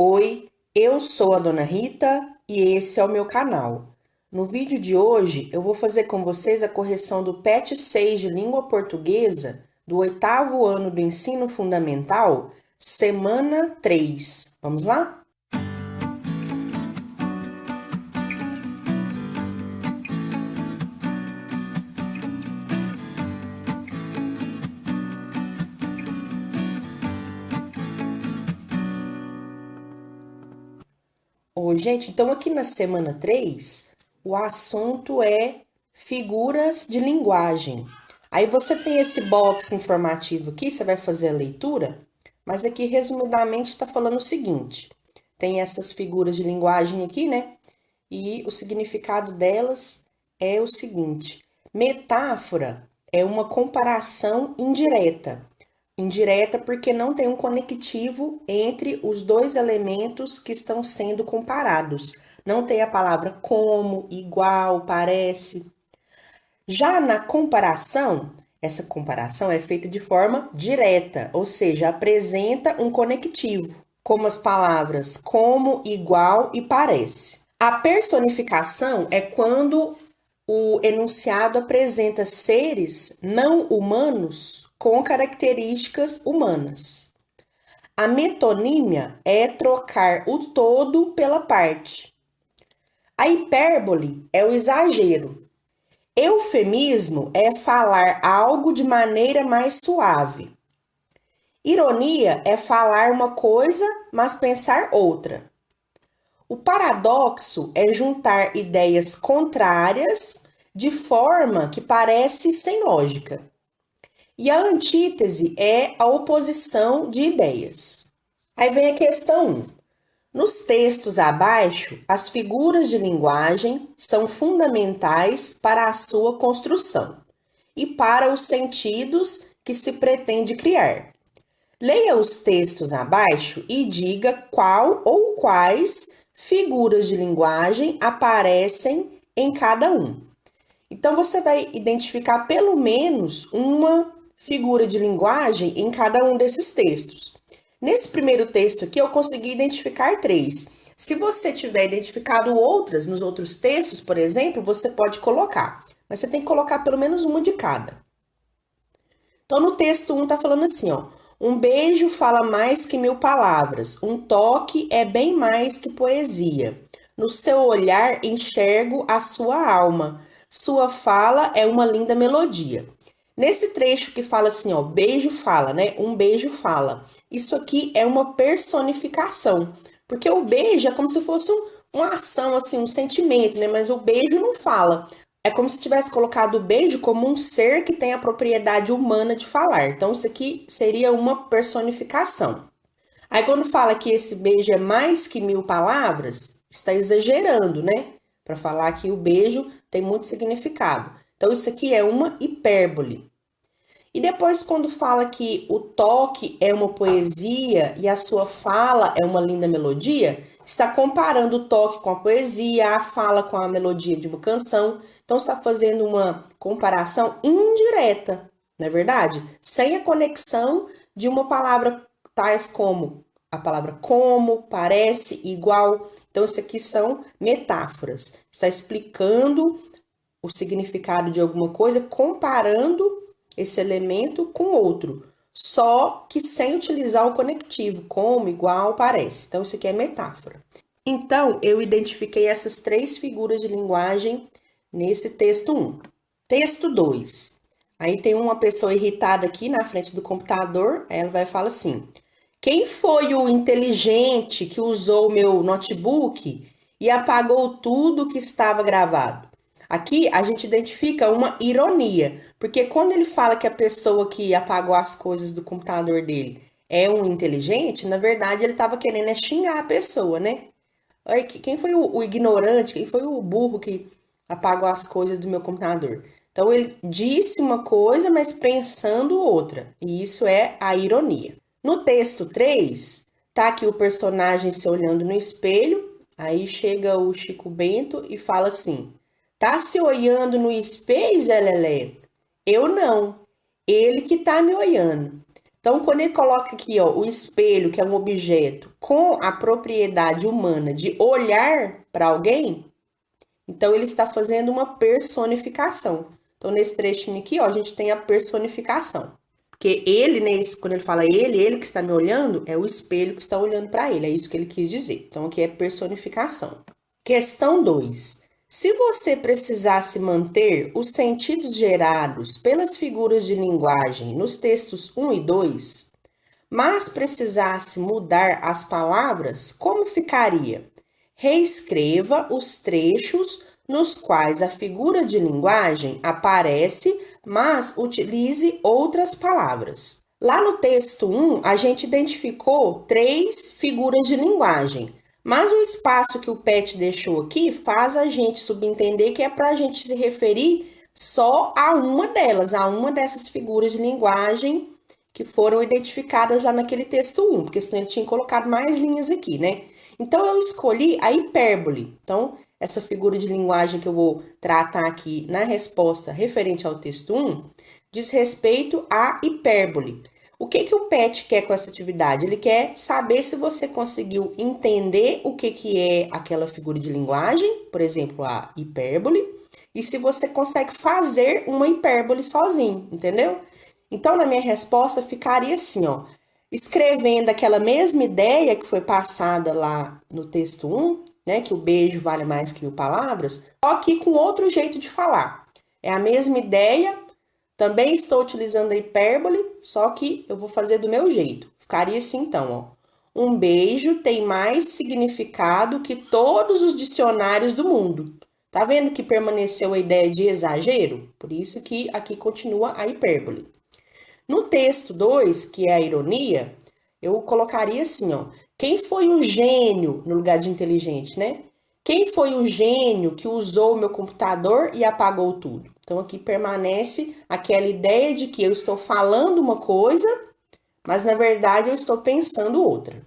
Oi, eu sou a Dona Rita e esse é o meu canal. No vídeo de hoje eu vou fazer com vocês a correção do PET 6 de Língua Portuguesa do 8º ano do Ensino Fundamental, semana 3. Vamos lá? Gente, então aqui na semana 3, o assunto é figuras de linguagem. Aí você tem esse box informativo aqui, você vai fazer a leitura, mas aqui resumidamente está falando o seguinte: tem essas figuras de linguagem aqui, né? E o significado delas é o seguinte: metáfora é uma comparação indireta. Indireta porque não tem um conectivo entre os dois elementos que estão sendo comparados. Não tem a palavra como, igual, parece. Já na comparação, essa comparação é feita de forma direta, ou seja, apresenta um conectivo, como as palavras como, igual e parece. A personificação é quando o enunciado apresenta seres não humanos com características humanas. A metonímia é trocar o todo pela parte. A hipérbole é o exagero. Eufemismo é falar algo de maneira mais suave. Ironia é falar uma coisa, mas pensar outra. O paradoxo é juntar ideias contrárias de forma que parece sem lógica. E a antítese é a oposição de ideias. Aí vem a questão 1. Nos textos abaixo, as figuras de linguagem são fundamentais para a sua construção e para os sentidos que se pretende criar. Leia os textos abaixo e diga qual ou quais figuras de linguagem aparecem em cada um. Então, você vai identificar pelo menos uma figura de linguagem em cada um desses textos. Nesse primeiro texto aqui, eu consegui identificar 3. Se você tiver identificado outras nos outros textos, por exemplo, você pode colocar. Mas você tem que colocar pelo menos uma de cada. Então, no texto 1 tá falando assim, ó. Um beijo fala mais que 1000 palavras. Um toque é bem mais que poesia. No seu olhar enxergo a sua alma. Sua fala é uma linda melodia. Nesse trecho que fala assim, ó, beijo fala, né? Um beijo fala. Isso aqui é uma personificação. Porque o beijo é como se fosse uma ação, assim, um sentimento, né? Mas o beijo não fala. É como se tivesse colocado o beijo como um ser que tem a propriedade humana de falar. Então, isso aqui seria uma personificação. Aí, quando fala que esse beijo é mais que 1000 palavras, está exagerando, né? Para falar que o beijo tem muito significado. Então, isso aqui é uma hipérbole. E depois, quando fala que o toque é uma poesia e a sua fala é uma linda melodia, está comparando o toque com a poesia, a fala com a melodia de uma canção. Então, está fazendo uma comparação indireta, não é verdade? Sem a conexão de uma palavra tais como a palavra como, parece, igual. Então, isso aqui são metáforas. Está explicando o significado de alguma coisa, comparando esse elemento com outro, só que sem utilizar o conectivo, como, igual, parece. Então, isso aqui é metáfora. Então, eu identifiquei essas 3 figuras de linguagem nesse texto 1. Texto 2. Aí tem uma pessoa irritada aqui na frente do computador, aí ela vai falar assim: quem foi o inteligente que usou o meu notebook e apagou tudo que estava gravado? Aqui a gente identifica uma ironia, porque quando ele fala que a pessoa que apagou as coisas do computador dele é um inteligente, na verdade ele estava querendo xingar a pessoa, né? Quem foi o ignorante, quem foi o burro que apagou as coisas do meu computador? Então ele disse uma coisa, mas pensando outra, e isso é a ironia. No texto 3, tá aqui o personagem se olhando no espelho, aí chega o Chico Bento e fala assim: tá se olhando no espelho, Zé Lelé? Eu não. Ele que tá me olhando. Então, quando ele coloca aqui, ó, o espelho, que é um objeto, com a propriedade humana de olhar para alguém, então ele está fazendo uma personificação. Então, nesse trechinho aqui, ó, a gente tem a personificação. Porque ele, quando ele fala ele que está me olhando, é o espelho que está olhando para ele. É isso que ele quis dizer. Então, aqui é personificação. Questão 2. Se você precisasse manter os sentidos gerados pelas figuras de linguagem nos textos 1 e 2, mas precisasse mudar as palavras, como ficaria? Reescreva os trechos nos quais a figura de linguagem aparece, mas utilize outras palavras. Lá no texto 1, a gente identificou 3 figuras de linguagem, mas o espaço que o Pet deixou aqui faz a gente subentender que é para a gente se referir só a uma delas, a uma dessas figuras de linguagem que foram identificadas lá naquele texto 1, porque senão ele tinha colocado mais linhas aqui, né? Então, eu escolhi a hipérbole. Então, essa figura de linguagem que eu vou tratar aqui na resposta referente ao texto 1 diz respeito à hipérbole. O que o PET quer com essa atividade? Ele quer saber se você conseguiu entender o que é aquela figura de linguagem, por exemplo, a hipérbole, e se você consegue fazer uma hipérbole sozinho, entendeu? Então, na minha resposta, ficaria assim, ó, escrevendo aquela mesma ideia que foi passada lá no texto 1, né, que o beijo vale mais que 1000 palavras, só que com outro jeito de falar. É a mesma ideia, também estou utilizando a hipérbole, só que eu vou fazer do meu jeito. Ficaria assim, então, ó. Um beijo tem mais significado que todos os dicionários do mundo. Tá vendo que permaneceu a ideia de exagero? Por isso que aqui continua a hipérbole. No texto 2, que é a ironia, eu colocaria assim, ó. Quem foi o gênio, no lugar de inteligente, né? Quem foi o gênio que usou o meu computador e apagou tudo? Então, aqui permanece aquela ideia de que eu estou falando uma coisa, mas na verdade eu estou pensando outra.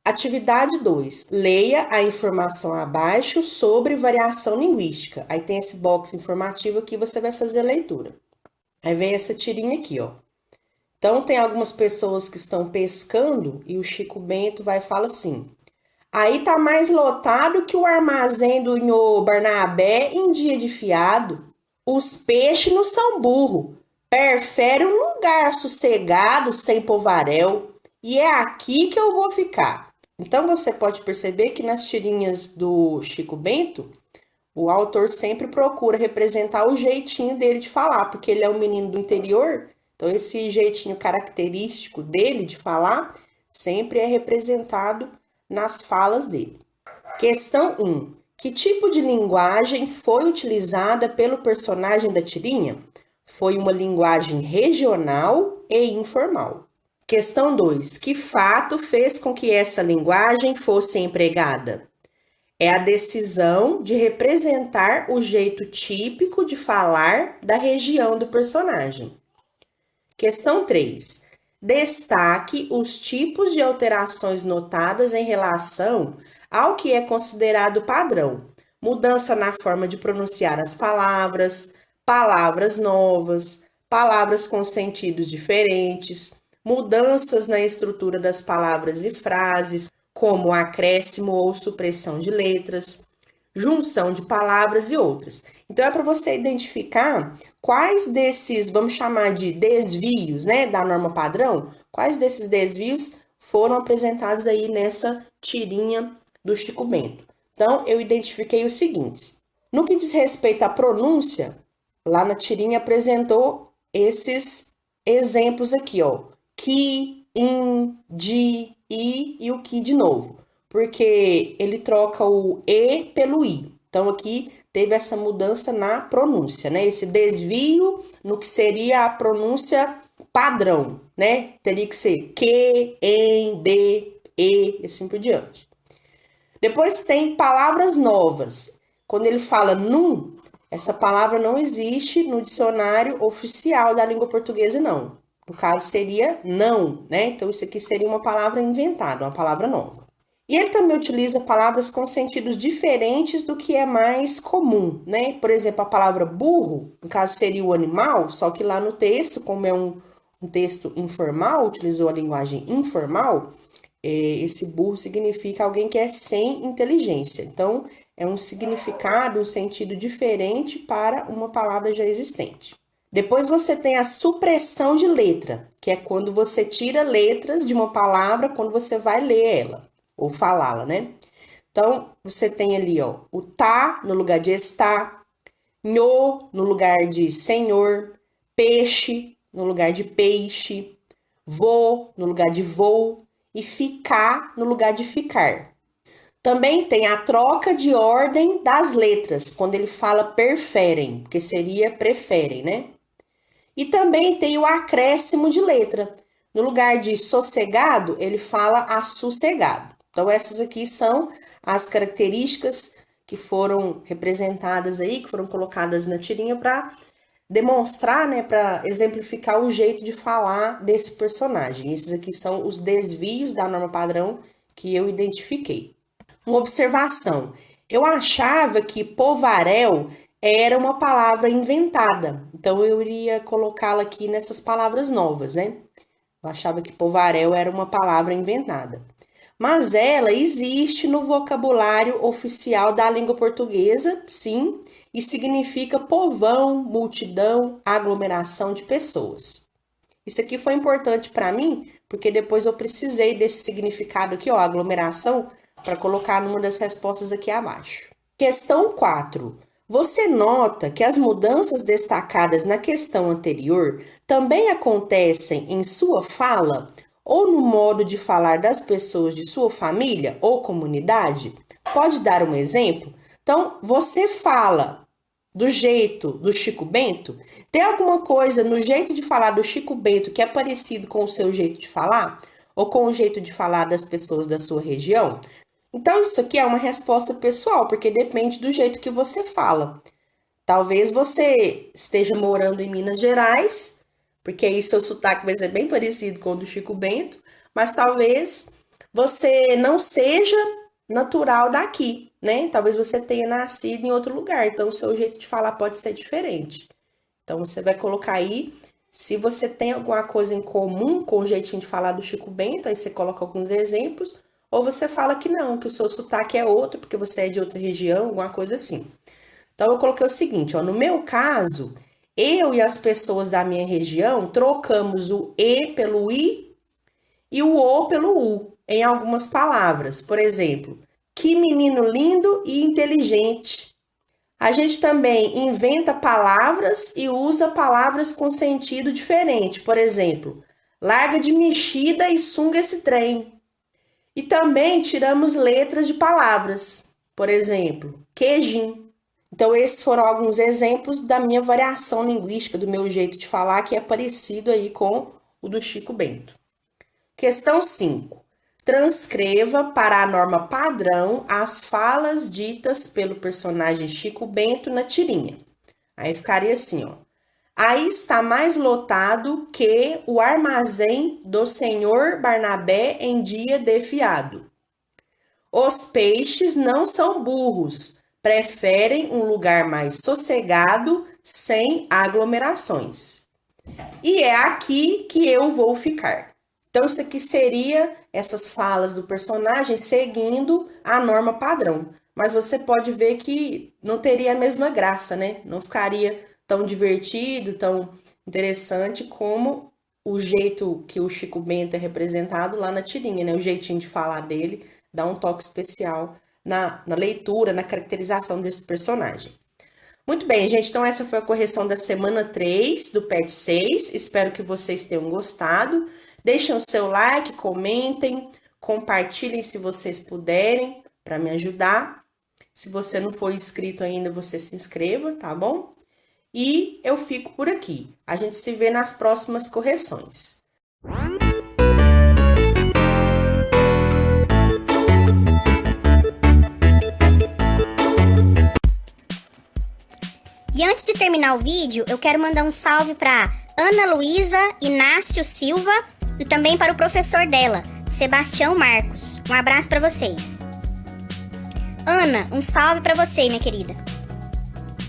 Atividade 2. Leia a informação abaixo sobre variação linguística. Aí tem esse box informativo aqui, você vai fazer a leitura. Aí vem essa tirinha aqui, ó. Então, tem algumas pessoas que estão pescando e o Chico Bento vai e fala assim: aí tá mais lotado que o armazém do Nhô Barnabé em dia de fiado. Os peixes não são burro, prefere um lugar sossegado, sem povaréu, e é aqui que eu vou ficar. Então, você pode perceber que nas tirinhas do Chico Bento, o autor sempre procura representar o jeitinho dele de falar, porque ele é um menino do interior. Então, esse jeitinho característico dele de falar sempre é representado nas falas dele. Questão 1. Que tipo de linguagem foi utilizada pelo personagem da tirinha? Foi uma linguagem regional e informal. Questão 2. Que fato fez com que essa linguagem fosse empregada? É a decisão de representar o jeito típico de falar da região do personagem. Questão 3. Destaque os tipos de alterações notadas em relação ao que é considerado padrão. Mudança na forma de pronunciar as palavras, palavras novas, palavras com sentidos diferentes, mudanças na estrutura das palavras e frases, como acréscimo ou supressão de letras, junção de palavras e outras. Então, é para você identificar quais desses, vamos chamar de desvios, né, da norma padrão, quais desses desvios foram apresentados aí nessa tirinha do Chico Bento. Então, eu identifiquei os seguintes. No que diz respeito à pronúncia, lá na tirinha apresentou esses exemplos aqui, ó. Que, in, de, i e o que de novo. Porque ele troca o e pelo i. Então, aqui teve essa mudança na pronúncia, né? Esse desvio no que seria a pronúncia padrão, né? Teria que ser que, em, de, e assim por diante. Depois tem palavras novas. Quando ele fala num, essa palavra não existe no dicionário oficial da língua portuguesa, não. No caso, seria não, né? Então, isso aqui seria uma palavra inventada, uma palavra nova. E ele também utiliza palavras com sentidos diferentes do que é mais comum, né? Por exemplo, a palavra burro, no caso seria o animal, só que lá no texto, como é um um texto informal, utilizou a linguagem informal, esse burro significa alguém que é sem inteligência. Então, é um significado, um sentido diferente para uma palavra já existente. Depois você tem a supressão de letra, que é quando você tira letras de uma palavra quando você vai ler ela, ou falá-la, né? Então, você tem ali, ó, o tá no lugar de está, nho no lugar de senhor, peixe no lugar de peixe, vou no lugar de vou e ficar no lugar de ficar. Também tem a troca de ordem das letras, quando ele fala preferem, porque seria preferem, né? E também tem o acréscimo de letra. No lugar de sossegado, ele fala assossegado. Então, essas aqui são as características que foram representadas aí, que foram colocadas na tirinha para demonstrar, né, para exemplificar o jeito de falar desse personagem. Esses aqui são os desvios da norma padrão que eu identifiquei. Uma observação. Eu achava que povaréu era uma palavra inventada. Então, eu iria colocá-la aqui nessas palavras novas, né? Eu achava que povaréu era uma palavra inventada. Mas ela existe no vocabulário oficial da língua portuguesa, sim, e significa povão, multidão, aglomeração de pessoas. Isso aqui foi importante para mim, porque depois eu precisei desse significado aqui, ó, aglomeração, para colocar numa das respostas aqui abaixo. Questão 4. Você nota que as mudanças destacadas na questão anterior também acontecem em sua fala ou no modo de falar das pessoas de sua família ou comunidade? Pode dar um exemplo? Então, você fala do jeito do Chico Bento? Tem alguma coisa no jeito de falar do Chico Bento que é parecido com o seu jeito de falar? Ou com o jeito de falar das pessoas da sua região? Então, isso aqui é uma resposta pessoal, porque depende do jeito que você fala. Talvez você esteja morando em Minas Gerais, porque aí seu sotaque vai ser bem parecido com o do Chico Bento, mas talvez você não seja natural daqui, né? Talvez você tenha nascido em outro lugar, então o seu jeito de falar pode ser diferente. Então, você vai colocar aí, se você tem alguma coisa em comum com o jeitinho de falar do Chico Bento, aí você coloca alguns exemplos, ou você fala que não, que o seu sotaque é outro, porque você é de outra região, alguma coisa assim. Então, eu coloquei o seguinte, ó, no meu caso, eu e as pessoas da minha região trocamos o E pelo I e o O pelo U em algumas palavras. Por exemplo, que menino lindo e inteligente. A gente também inventa palavras e usa palavras com sentido diferente. Por exemplo, larga de mexida e sunga esse trem. E também tiramos letras de palavras, por exemplo, queijinho. Então, esses foram alguns exemplos da minha variação linguística, do meu jeito de falar, que é parecido aí com o do Chico Bento. Questão 5. Transcreva para a norma padrão as falas ditas pelo personagem Chico Bento na tirinha. Aí ficaria assim, ó. Aí está mais lotado que o armazém do senhor Barnabé em dia de fiado. Os peixes não são burros, preferem um lugar mais sossegado, sem aglomerações. E é aqui que eu vou ficar. Então, isso aqui seria essas falas do personagem seguindo a norma padrão. Mas você pode ver que não teria a mesma graça, né? Não ficaria tão divertido, tão interessante como o jeito que o Chico Bento é representado lá na tirinha, né? O jeitinho de falar dele dá um toque especial na leitura, na caracterização desse personagem. Muito bem, gente, então essa foi a correção da semana 3 do PET 6. Espero que vocês tenham gostado. Deixem o seu like, comentem, compartilhem se vocês puderem para me ajudar. Se você não for inscrito ainda, você se inscreva, tá bom? E eu fico por aqui. A gente se vê nas próximas correções. E antes de terminar o vídeo, eu quero mandar um salve para Ana Luísa Inácio Silva e também para o professor dela, Sebastião Marcos. Um abraço para vocês. Ana, um salve para você, minha querida.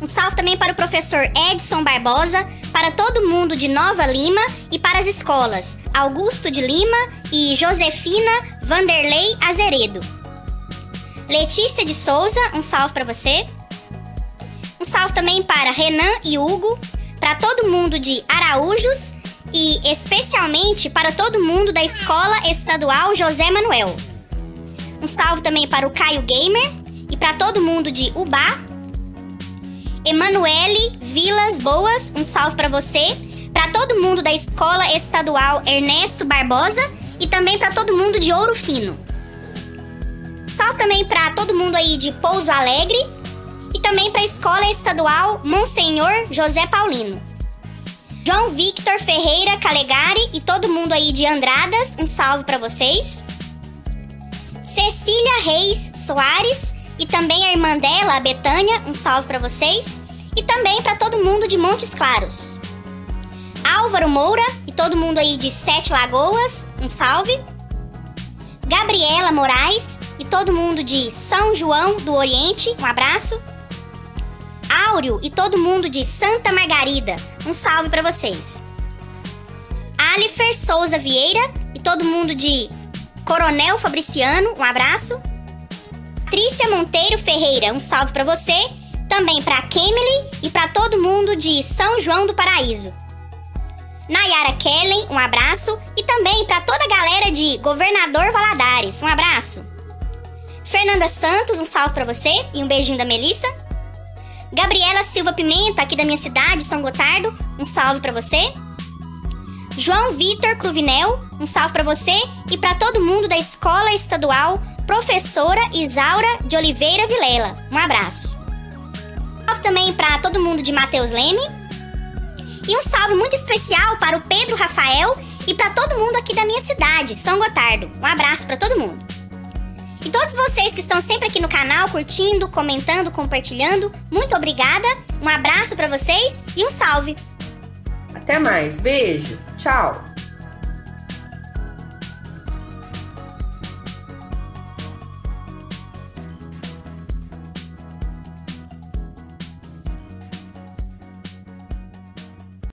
Um salve também para o professor Edson Barbosa, para todo mundo de Nova Lima e para as escolas Augusto de Lima e Josefina Vanderlei Azeredo. Letícia de Souza, um salve para você. Um salve também para Renan e Hugo, para todo mundo de Araújos e especialmente para todo mundo da Escola Estadual José Manuel. Um salve também para o Caio Gamer e para todo mundo de Ubá. Emanuele Vilas Boas, um salve para você. Para todo mundo da Escola Estadual Ernesto Barbosa e também para todo mundo de Ouro Fino. Um salve também para todo mundo aí de Pouso Alegre e também para a Escola Estadual Monsenhor José Paulino. João Victor Ferreira Calegari e todo mundo aí de Andradas, um salve para vocês. Cecília Reis Soares e também a irmã dela, a Betânia, um salve para vocês. E também para todo mundo de Montes Claros. Álvaro Moura e todo mundo aí de Sete Lagoas, um salve. Gabriela Moraes e todo mundo de São João do Oriente, um abraço. Áureo e todo mundo de Santa Margarida, um salve para vocês. Alifer Souza Vieira e todo mundo de Coronel Fabriciano, um abraço. Patrícia Monteiro Ferreira, um salve para você. Também para Kemily e para todo mundo de São João do Paraíso. Nayara Kellen, um abraço. E também para toda a galera de Governador Valadares, um abraço. Fernanda Santos, um salve para você e um beijinho da Melissa. Gabriela Silva Pimenta, aqui da minha cidade, São Gotardo, um salve para você. João Vitor Cruvinel, um salve para você e para todo mundo da Escola Estadual Professora Isaura de Oliveira Vilela, um abraço. Salve também para todo mundo de Mateus Leme. E um salve muito especial para o Pedro Rafael e para todo mundo aqui da minha cidade, São Gotardo. Um abraço para todo mundo. E todos vocês que estão sempre aqui no canal, curtindo, comentando, compartilhando, muito obrigada. Um abraço para vocês e um salve. Até mais. Beijo. Tchau.